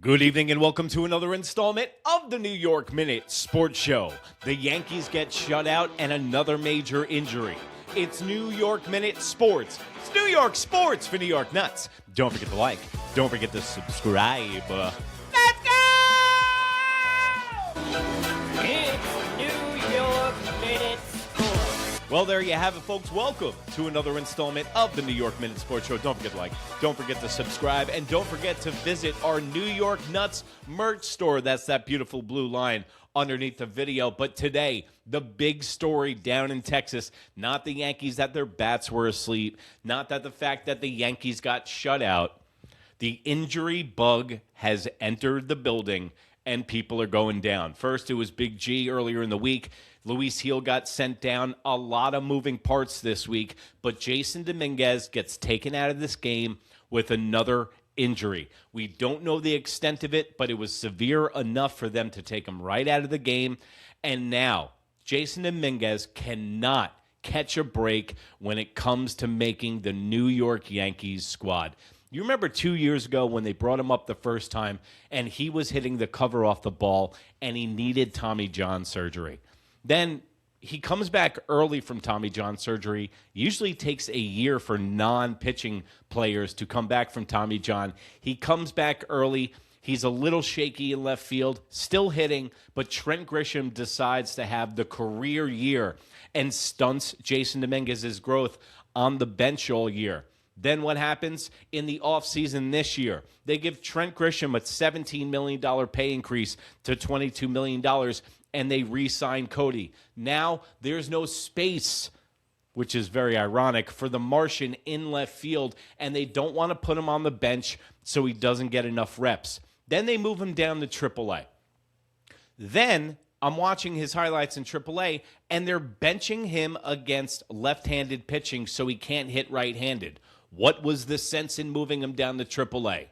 Good evening and welcome to another installment of the New York Minute Sports Show. The Yankees get shut out and another major injury. It's New York Minute Sports. It's New York Sports for New York Nuts. Don't forget to like. Don't forget to subscribe. Let's go! It's New York Minute Sports. Well, there you have it, folks. Welcome to another installment of the New York Minute Sports Show. Don't forget to like, don't forget to subscribe, and don't forget to visit our New York Nuts merch store. That's that beautiful blue line underneath the video. But today, the big story down in Texas, not the Yankees that their bats were asleep, not that the fact that the Yankees got shut out. The injury bug has entered the building, and people are going down. First, it was Big G earlier in the week. Luis Gil got sent down. A lot of moving parts this week, but Jason Dominguez gets taken out of this game with another injury. We don't know the extent of it, but it was severe enough for them to take him right out of the game. And now, Jason Dominguez cannot catch a break when it comes to making the New York Yankees squad. You remember 2 years ago when they brought him up the first time and he was hitting the cover off the ball and he needed Tommy John surgery. Then he comes back early from Tommy John surgery. Usually takes a year for non-pitching players to come back from Tommy John. He comes back early. He's a little shaky in left field, still hitting, but Trent Grisham decides to have the career year and stunts Jason Dominguez's growth on the bench all year. Then what happens in the offseason this year? They give Trent Grisham a $17 million pay increase to $22 million, and they re-sign Cody. Now there's no space, which is very ironic, for the Martian in left field, and they don't want to put him on the bench so he doesn't get enough reps. Then they move him down to AAA. Then I'm watching his highlights in AAA, and they're benching him against left-handed pitching so he can't hit right-handed. What was the sense in moving him down to AAA?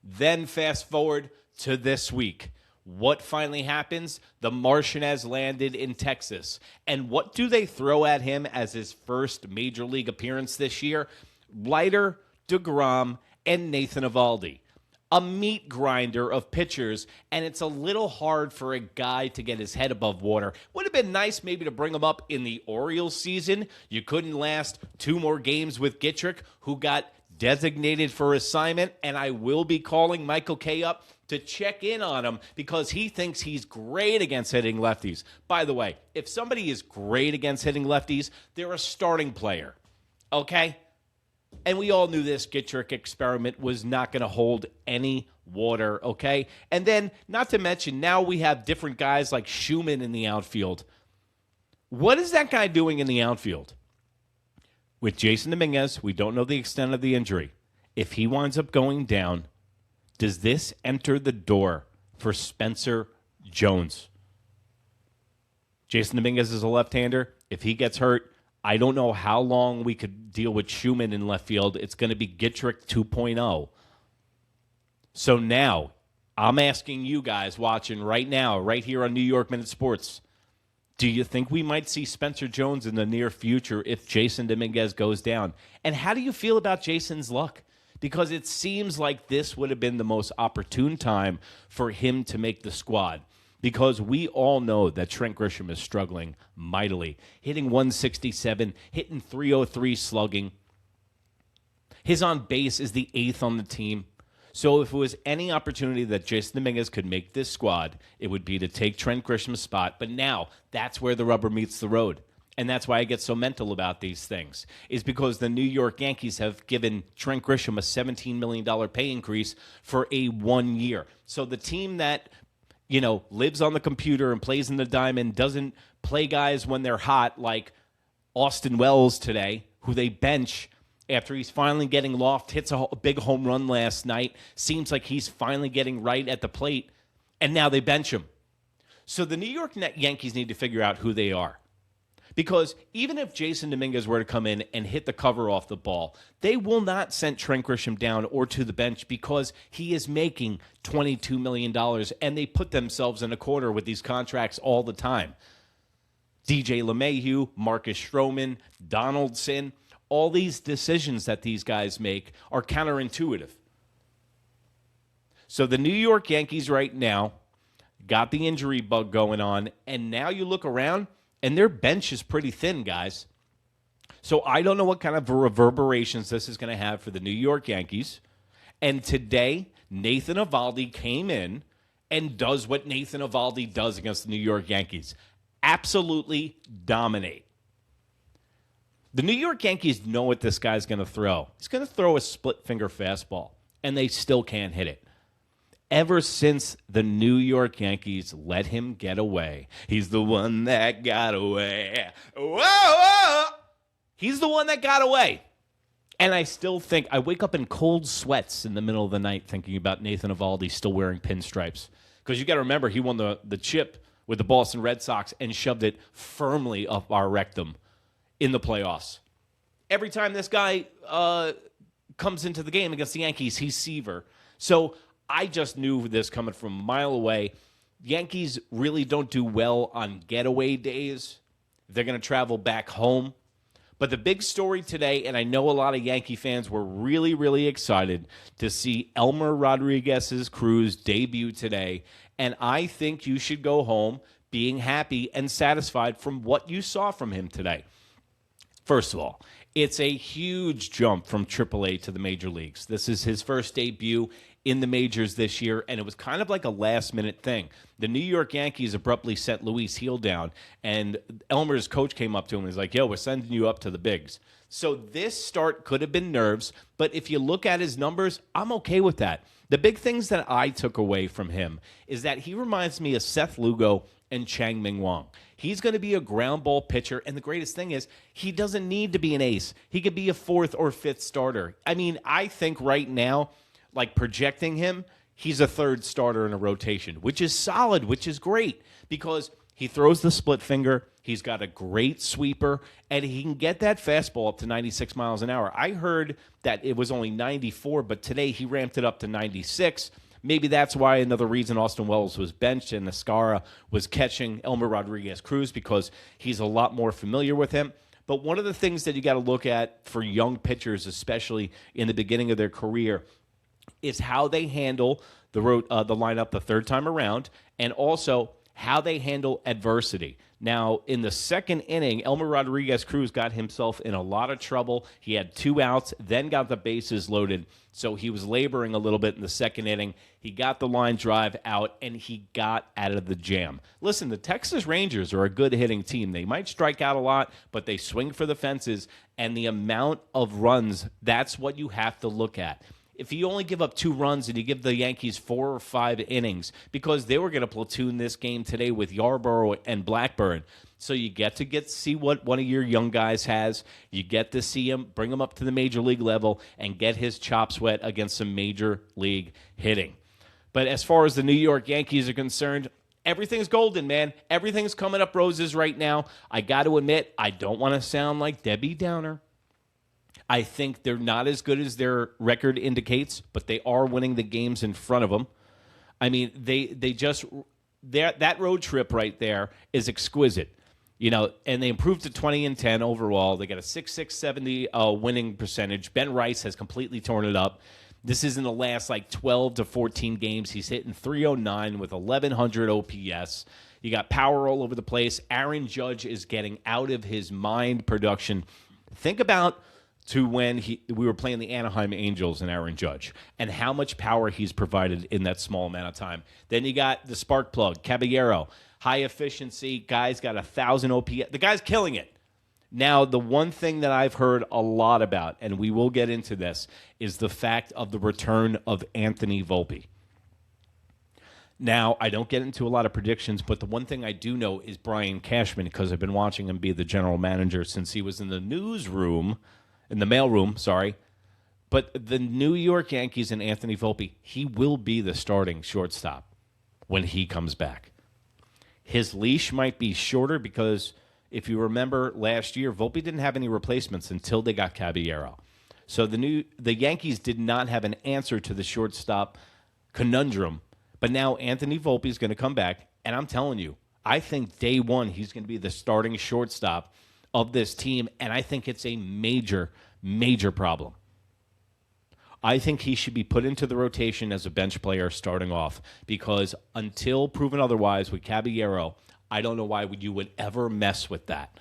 Then fast forward to this week. What finally happens? The Martian has landed in Texas. And what do they throw at him as his first major league appearance this year? Leiter, DeGrom, and Nathan Eovaldi. A meat grinder of pitchers, and it's a little hard for a guy to get his head above water. Would have been nice maybe to bring him up in the Orioles season. You couldn't last 2 more games with Gittrick, who got designated for assignment, and I will be calling Michael Kay up to check in on him because he thinks he's great against hitting lefties. By the way, if somebody is great against hitting lefties, they're a starting player, okay? And we all knew this Gittrick experiment was not going to hold any water, okay? And then, not to mention, now we have different guys like Schumann in the outfield. What is that guy doing in the outfield? With Jason Dominguez, we don't know the extent of the injury. If he winds up going down, does this enter the door for Spencer Jones? Jason Dominguez is a left-hander. If he gets hurt, I don't know how long we could deal with Schumann in left field. It's going to be Gittrick 2.0. So now, I'm asking you guys watching right now, right here on New York Minute Sports, do you think we might see Spencer Jones in the near future if Jason Dominguez goes down? And how do you feel about Jason's luck? Because it seems like this would have been the most opportune time for him to make the squad. Because we all know that Trent Grisham is struggling mightily. Hitting 167, hitting 303 slugging. His on base is the 8th on the team. So if it was any opportunity that Jason Dominguez could make this squad, it would be to take Trent Grisham's spot. But now, that's where the rubber meets the road. And that's why I get so mental about these things, is because the New York Yankees have given Trent Grisham a $17 million pay increase for a 1 year. So the team that, lives on the computer and plays in the diamond, doesn't play guys when they're hot like Austin Wells today, who they bench after he's finally getting loft, hits a big home run last night, seems like he's finally getting right at the plate, and now they bench him. So the New York Yankees need to figure out who they are. Because even if Jason Dominguez were to come in and hit the cover off the ball, they will not send Trent Grisham down or to the bench because he is making $22 million, and they put themselves in a corner with these contracts all the time. DJ LeMahieu, Marcus Stroman, Donaldson, all these decisions that these guys make are counterintuitive. So the New York Yankees right now got the injury bug going on, and now you look around, and their bench is pretty thin, guys. So I don't know what kind of reverberations this is going to have for the New York Yankees. And today, Nathan Eovaldi came in and does what Nathan Eovaldi does against the New York Yankees. Absolutely dominate. The New York Yankees know what this guy's going to throw. He's going to throw a split-finger fastball, and they still can't hit it. Ever since the New York Yankees let him get away, he's the one that got away. Whoa! He's the one that got away. And I still think, I wake up in cold sweats in the middle of the night thinking about Nathan Eovaldi still wearing pinstripes. Because you got to remember, he won the chip with the Boston Red Sox and shoved it firmly up our rectum in the playoffs. Every time this guy comes into the game against the Yankees, he's Seaver. So I just knew this coming from a mile away. Yankees really don't do well on getaway days. They're going to travel back home. But the big story today, and I know a lot of Yankee fans were really, really excited to see Elmer Rodriguez-Cruz debut today. And I think you should go home being happy and satisfied from what you saw from him today. First of all, it's a huge jump from AAA to the major leagues. This is his first debut in the majors this year, and it was kind of like a last-minute thing. The New York Yankees abruptly sent Luis Heel down, and Elmer's coach came up to him and was like, yo, we're sending you up to the bigs. So this start could have been nerves, but if you look at his numbers, I'm okay with that. The big things that I took away from him is that he reminds me of Seth Lugo and Chang Ming Wang. He's going to be a ground ball pitcher, and the greatest thing is he doesn't need to be an ace. He could be a fourth or fifth starter. I mean, I think right now, like projecting him, he's a third starter in a rotation, which is solid, which is great, because he throws the split finger, he's got a great sweeper, and he can get that fastball up to 96 miles an hour. I heard that it was only 94, but today he ramped it up to 96. Maybe that's why another reason Austin Wells was benched and Escara was catching Elmer Rodriguez-Cruz, because he's a lot more familiar with him. But one of the things that you got to look at for young pitchers, especially in the beginning of their career, is how they handle the lineup the third time around, and also how they handle adversity. Now, in the second inning, Elmer Rodriguez-Cruz got himself in a lot of trouble. He had 2 outs, then got the bases loaded, so he was laboring a little bit in the second inning. He got the line drive out, and he got out of the jam. Listen, the Texas Rangers are a good hitting team. They might strike out a lot, but they swing for the fences, and the amount of runs, that's what you have to look at. If you only give up 2 runs and you give the Yankees 4 or 5 innings, because they were going to platoon this game today with Yarborough and Blackburn. So you get to see what one of your young guys has. You get to see him, bring him up to the major league level, and get his chops wet against some major league hitting. But as far as the New York Yankees are concerned, everything's golden, man. Everything's coming up roses right now. I got to admit, I don't want to sound like Debbie Downer. I think they're not as good as their record indicates, but they are winning the games in front of them. I mean, that road trip right there is exquisite. You know, and they improved to 20-10 overall. They got a 6.670 winning percentage. Ben Rice has completely torn it up. This is in the last 12 to 14 games. He's hitting .309 with 1,100 OPS. You got power all over the place. Aaron Judge is getting out of his mind production. Think about to when we were playing the Anaheim Angels and Aaron Judge, and how much power he's provided in that small amount of time. Then you got the spark plug, Caballero, high efficiency, guy's got 1,000 OPS. The guy's killing it. Now, the one thing that I've heard a lot about, and we will get into this, is the fact of the return of Anthony Volpe. Now, I don't get into a lot of predictions, but the one thing I do know is Brian Cashman, because I've been watching him be the general manager since he was in the mailroom, sorry. But the New York Yankees and Anthony Volpe, he will be the starting shortstop when he comes back. His leash might be shorter because, if you remember last year, Volpe didn't have any replacements until they got Caballero. So the Yankees did not have an answer to the shortstop conundrum. But now Anthony Volpe is going to come back, and I'm telling you, I think day one he's going to be the starting shortstop of this team, and I think it's a major, major problem. I think he should be put into the rotation as a bench player starting off, because until proven otherwise with Caballero, I don't know why you would ever mess with that.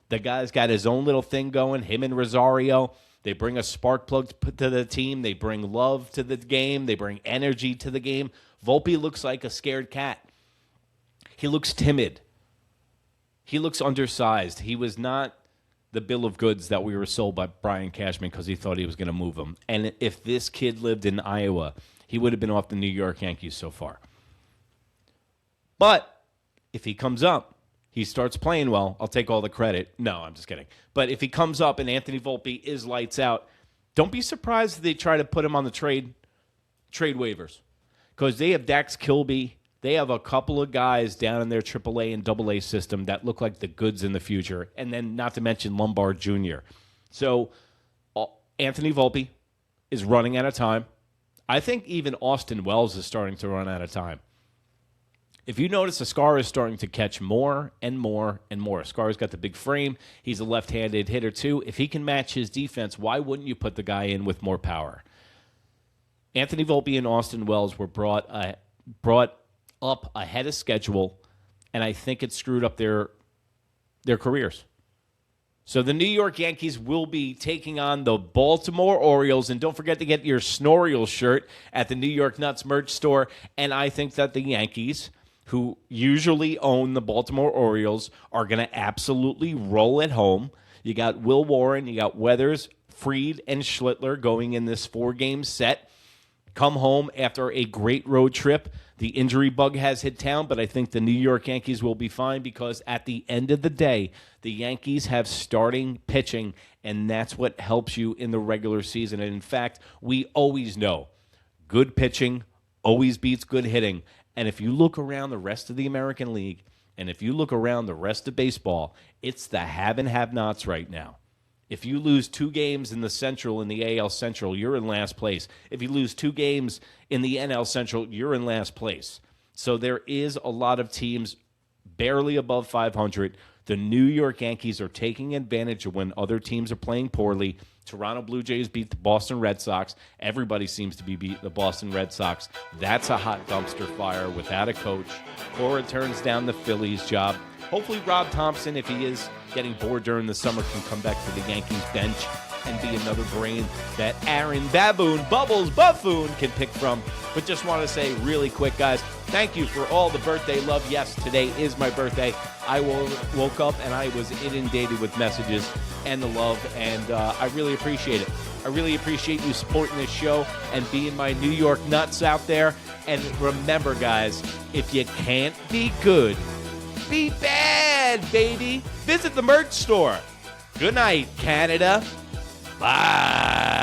The guy's got his own little thing going, him and Rosario. They bring a spark plug to the team. They bring love to the game. They bring energy to the game. Volpe looks like a scared cat. He looks timid. He looks undersized. He was not the bill of goods that we were sold by Brian Cashman because he thought he was going to move him. And if this kid lived in Iowa, he would have been off the New York Yankees so far. But if he comes up, he starts playing well, I'll take all the credit. No, I'm just kidding. But if he comes up and Anthony Volpe is lights out, don't be surprised if they try to put him on the trade waivers. Because they have Dax Kilby. They have a couple of guys down in their AAA and AA system that look like the goods in the future. And then not to mention Lombard Jr. So Anthony Volpe is running out of time. I think even Austin Wells is starting to run out of time. If you notice, Ascar is starting to catch more and more and more. Ascar's got the big frame. He's a left-handed hitter, too. If he can match his defense, why wouldn't you put the guy in with more power? Anthony Volpe and Austin Wells were brought up ahead of schedule, and I think it screwed up their careers. So the New York Yankees will be taking on the Baltimore Orioles. And don't forget to get your Snorial shirt at the New York Nuts merch store. And I think that the Yankees, who usually own the Baltimore Orioles, are going to absolutely roll at home. You got Will Warren, you got Weathers, Fried, and Schlittler going in this 4-game set. Come home after a great road trip. The injury bug has hit town, but I think the New York Yankees will be fine because at the end of the day, the Yankees have starting pitching, and that's what helps you in the regular season. And in fact, we always know good pitching always beats good hitting. And if you look around the rest of the American League, and if you look around the rest of baseball, it's the have and have-nots right now. If you lose 2 games in the Central, in the AL Central, you're in last place. If you lose 2 games in the NL Central, you're in last place. So there is a lot of teams barely above 500. The New York Yankees are taking advantage of when other teams are playing poorly. Toronto Blue Jays beat the Boston Red Sox. Everybody seems to be beating the Boston Red Sox. That's a hot dumpster fire without a coach. Cora turns down the Phillies job. Hopefully Rob Thompson, if he is getting bored during the summer, can come back to the Yankees bench and be another brain that Aaron Bubbles Buffoon can pick from. But just want to say really quick, guys, thank you for all the birthday love. Yes, today is my birthday. I woke up and I was inundated with messages and the love, and I really appreciate it. I really appreciate you supporting this show and being my New York nuts out there. And remember, guys, if you can't be good, be bad, baby. Visit the merch store. Good night, Canada. Bye.